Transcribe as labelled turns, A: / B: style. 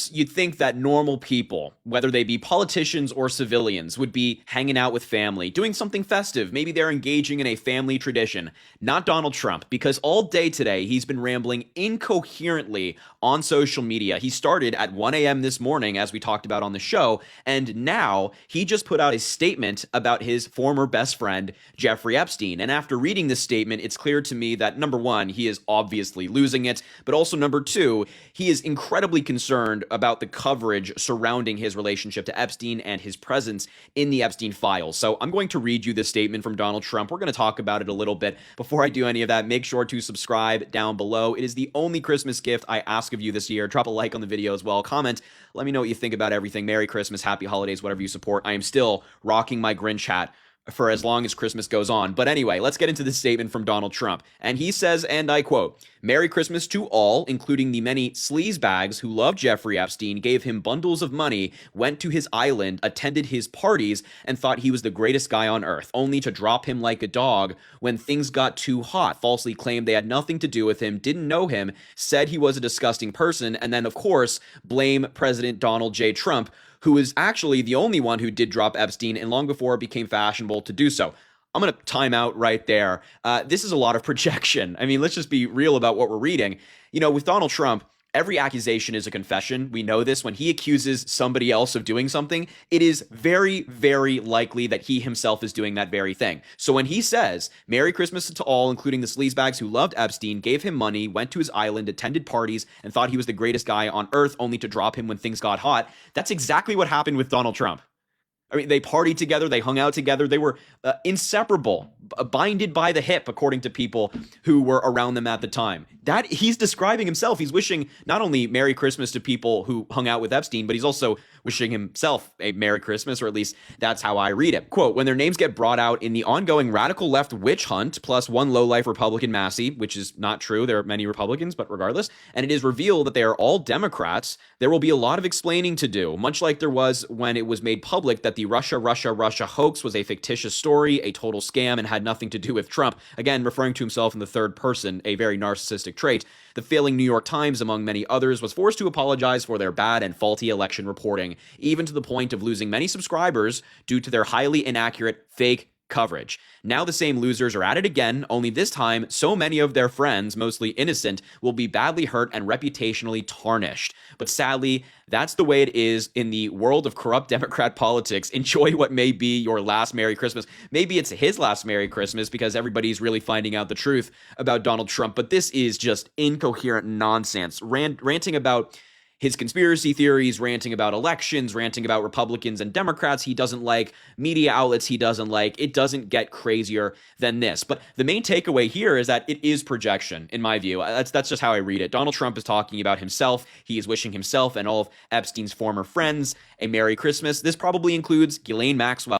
A: course, you'd think that normal people, whether they be politicians or civilians, would be hanging out with family, doing something festive. Maybe they're engaging in a family tradition. Not Donald Trump, because all day today he's been rambling incoherently on social media. He started at 1 a.m. this morning, as we talked about on the show, and now he just put out a statement about his former best friend, Jeffrey Epstein. And after reading this statement, it's clear to me that, number one, he is obviously losing it, but also, number two, he is incredibly concerned about the coverage surrounding his relationship to Epstein and his presence in the Epstein files. So I'm going to read you this statement from Donald Trump. We're going to talk about it a little bit. Before I do any of that, make sure to subscribe down below. It is the only Christmas gift I ask of you this year. Drop a like on the video as well. Comment. Let me know what you think about everything. Merry Christmas, happy holidays, whatever you support. I am still rocking my Grinch hat for as long as Christmas goes on. But anyway, let's get into this statement from Donald Trump. And he says, and I quote, "Merry Christmas to all, including the many sleazebags who love Jeffrey Epstein, gave him bundles of money, went to his island, attended his parties, and thought he was the greatest guy on earth, only to drop him like a dog when things got too hot, falsely claimed they had nothing to do with him, didn't know him, said he was a disgusting person, and then, of course, blame President Donald J. Trump, who is actually the only one who did drop Epstein, and long before it became fashionable to do so." I'm going to time out right there. This is a lot of projection. I mean, let's just be real about what we're reading. You know, with Donald Trump, every accusation is a confession. We know this. When he accuses somebody else of doing something, it is very, very likely that he himself is doing that very thing. So when he says, "Merry Christmas to all, including the sleazebags who loved Epstein, gave him money, went to his island, attended parties, and thought he was the greatest guy on earth, only to drop him when things got hot," that's exactly what happened with Donald Trump. I mean, they partied together, they hung out together, they were inseparable, binded by the hip, according to people who were around them at the time. That he's describing himself. He's wishing not only Merry Christmas to people who hung out with Epstein, but he's also wishing himself a Merry Christmas, or at least that's how I read it. Quote, "When their names get brought out in the ongoing radical left witch hunt, plus one lowlife Republican Massey," which is not true, there are many Republicans, but regardless, "and it is revealed that they are all Democrats, there will be a lot of explaining to do, much like there was when it was made public that the Russia hoax was a fictitious story, a total scam, and had nothing to do with Trump." Again, referring to himself in the third person, a very narcissistic trait. "The failing New York Times, among many others, was forced to apologize for their bad and faulty election reporting, even to the point of losing many subscribers due to their highly inaccurate fake coverage. Now the same losers are at it again, only this time so many of their friends, mostly innocent, will be badly hurt and reputationally tarnished. But sadly, that's the way it is in the world of corrupt Democrat politics. Enjoy what may be your last Merry Christmas." Maybe it's his last Merry Christmas because everybody's really finding out the truth about Donald Trump, but this is just incoherent nonsense. Ranting about his conspiracy theories, ranting about elections, ranting about Republicans and Democrats he doesn't like, media outlets he doesn't like. It doesn't get crazier than this. But the main takeaway here is that it is projection, in my view. That's just how I read it. Donald Trump is talking about himself. He is wishing himself and all of Epstein's former friends a Merry Christmas. This probably includes Ghislaine Maxwell.